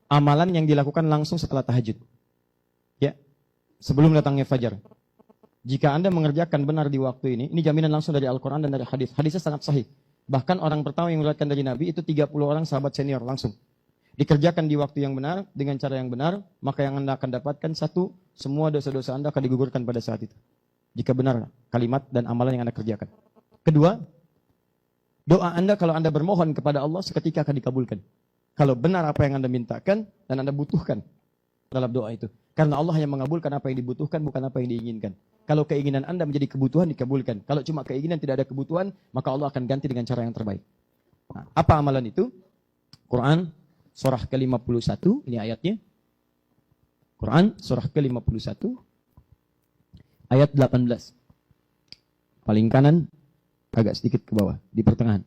amalan yang dilakukan langsung setelah tahajud. Ya, sebelum datangnya fajar. Jika Anda mengerjakan benar di waktu ini jaminan langsung dari Al-Quran dan dari hadis. Hadisnya sangat sahih. Bahkan orang pertama yang meriwayatkan dari Nabi itu 30 orang sahabat senior langsung. Dikerjakan di waktu yang benar, dengan cara yang benar, maka yang Anda akan dapatkan satu, semua dosa-dosa Anda akan digugurkan pada saat itu. Jika benar kalimat dan amalan yang Anda kerjakan. Kedua, doa Anda kalau Anda bermohon kepada Allah seketika akan dikabulkan. Kalau benar apa yang Anda mintakan dan Anda butuhkan dalam doa itu. Karena Allah yang mengabulkan apa yang dibutuhkan, bukan apa yang diinginkan. Kalau keinginan Anda menjadi kebutuhan, dikabulkan. Kalau cuma keinginan tidak ada kebutuhan, maka Allah akan ganti dengan cara yang terbaik. Nah, apa amalan itu? Quran surah ke-51, ini ayatnya. Quran surah ke-51, ayat 18. Paling kanan, agak sedikit ke bawah, di pertengahan.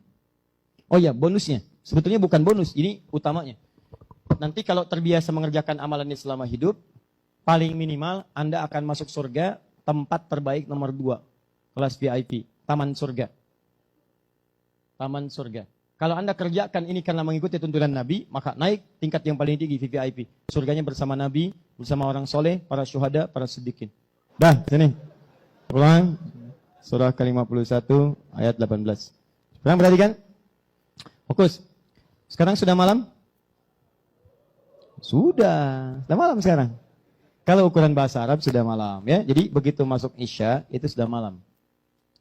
Oh ya, bonusnya. Sebetulnya bukan bonus, ini utamanya. Nanti kalau terbiasa mengerjakan amalan ini selama hidup, paling minimal Anda akan masuk surga tempat terbaik nomor 2. Kelas VIP, taman surga. Taman surga. Kalau Anda kerjakan ini karena mengikuti tuntunan Nabi, maka naik tingkat yang paling tinggi, VIP. Surganya bersama Nabi, bersama orang soleh, para syuhada, para siddiqin. Dah, sini. Ulang. Surah ke-51, ayat 18. Sekarang perhatikan. Fokus. Sekarang sudah malam? Sudah malam sekarang. Kalau ukuran bahasa Arab sudah malam, ya. Jadi begitu masuk Isya itu sudah malam.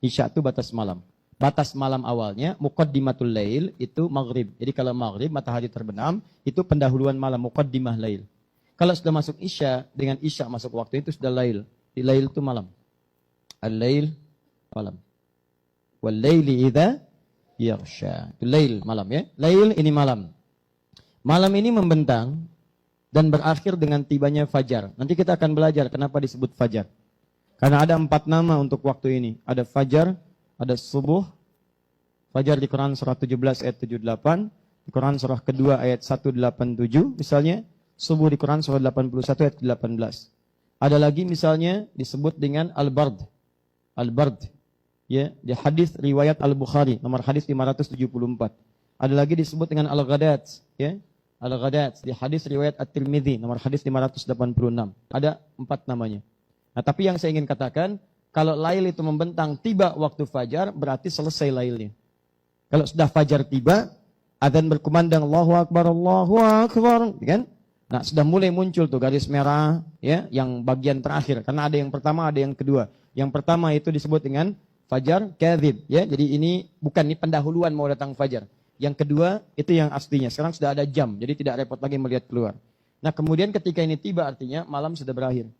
Isya itu batas malam. Batas malam awalnya muqaddimatul lail itu maghrib. Jadi kalau maghrib matahari terbenam itu pendahuluan malam, muqaddimah lail. Kalau sudah masuk Isya, dengan Isya masuk waktu itu sudah lail. Di lail itu malam. Al-lail malam. Wal laili idza yaghsha. Itu lail malam, ya. Lail ini malam. Malam ini membentang dan berakhir dengan tibanya fajar. Nanti kita akan belajar kenapa disebut fajar. Karena ada 4 nama untuk waktu ini. Ada fajar, ada subuh. Fajar di Quran surah 17 ayat 78. Di Quran surah kedua ayat 187 misalnya. Subuh di Quran surah 81 ayat 18. Ada lagi misalnya disebut dengan al-bard. Al-bard. Ya, di hadis riwayat Al-Bukhari nomor hadis 574. Ada lagi disebut dengan al-ghadat, ya. Al-Ghadat di hadis riwayat At-Tirmidzi nomor hadis 586. Ada 4 namanya. Nah, tapi yang saya ingin katakan, kalau lail itu membentang tiba waktu fajar, berarti selesai lailnya. Kalau sudah fajar tiba, adzan berkumandang Allahu Akbar, kan? Nah, sudah mulai muncul tuh garis merah, ya, yang bagian terakhir. Karena ada yang pertama, ada yang kedua. Yang pertama itu disebut dengan fajar kadzib, ya. Jadi ini pendahuluan mau datang fajar. Yang kedua, itu yang aslinya. Sekarang sudah ada jam, jadi tidak repot lagi melihat keluar. Nah, kemudian ketika ini tiba artinya malam sudah berakhir.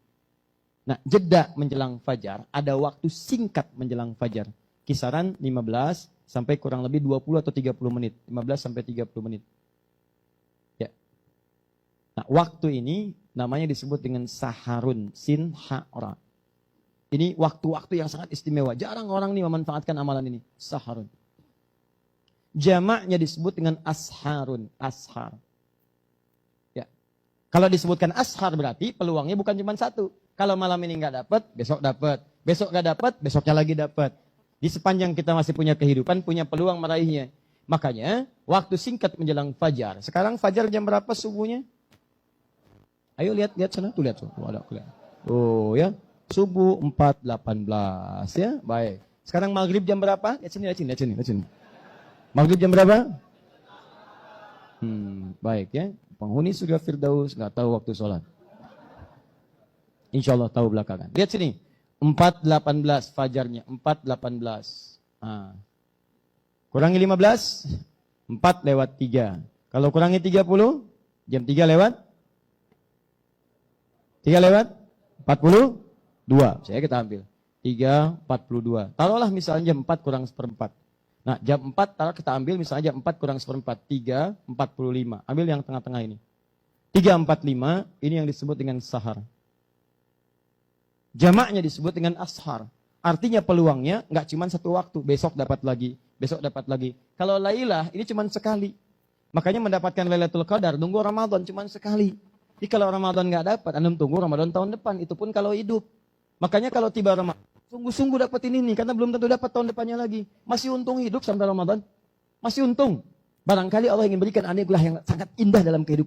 Nah, jeda menjelang fajar, ada waktu singkat menjelang fajar. Kisaran 15 sampai kurang lebih 20 atau 30 menit. 15 sampai 30 menit. Ya. Nah, waktu ini namanya disebut dengan saharun, sin, ha, ra. Ini waktu-waktu yang sangat istimewa. Jarang orang ini memanfaatkan amalan ini. Saharun. Jamaknya disebut dengan asharun, ashar. Ya. Kalau disebutkan ashar berarti peluangnya bukan cuma 1. Kalau malam ini nggak dapat, besok dapat. Besok nggak dapat, besoknya lagi dapat. Di sepanjang kita masih punya kehidupan, punya peluang meraihnya. Makanya, waktu singkat menjelang fajar. Sekarang fajar jam berapa subuhnya? Ayo lihat sana, tuh lihat tuh. Ada kelihatan. Oh ya, subuh 4.18 ya, baik. Sekarang maghrib jam berapa? Lihat sini. Maghrib jam berapa? Baik ya. Penghuni surga Firdaus nggak tahu waktu sholat. Insya Allah tahu belakangan. Lihat sini. 4.18 fajarnya. 4.18. Nah. Kurangi 15. 4/3. Kalau kurangi 30. Jam 3 lewat. 42. Saya kita ambil. 3.42. Taruhlah misalnya jam 4 kurang 1/4. Nah, jam 4 kita ambil misalnya jam 4 kurang 1/4, 3.45. Ambil yang tengah-tengah ini. 3.45 ini yang disebut dengan sahar. Jamaknya disebut dengan ashar. Artinya peluangnya nggak cuma 1 waktu, besok dapat lagi. Kalau lailah ini cuma sekali. Makanya mendapatkan Lailatul Qadar nunggu Ramadan cuma sekali. Jadi kalau Ramadan nggak dapat, Anda tunggu Ramadan tahun depan, itu pun kalau hidup. Makanya kalau tiba Ramadan, sungguh-sungguh dapat ini nih, karena belum tentu dapat tahun depannya lagi. Masih untung hidup sampai Ramadan. Masih untung. Barangkali Allah ingin berikan anugerah yang sangat indah dalam kehidupan.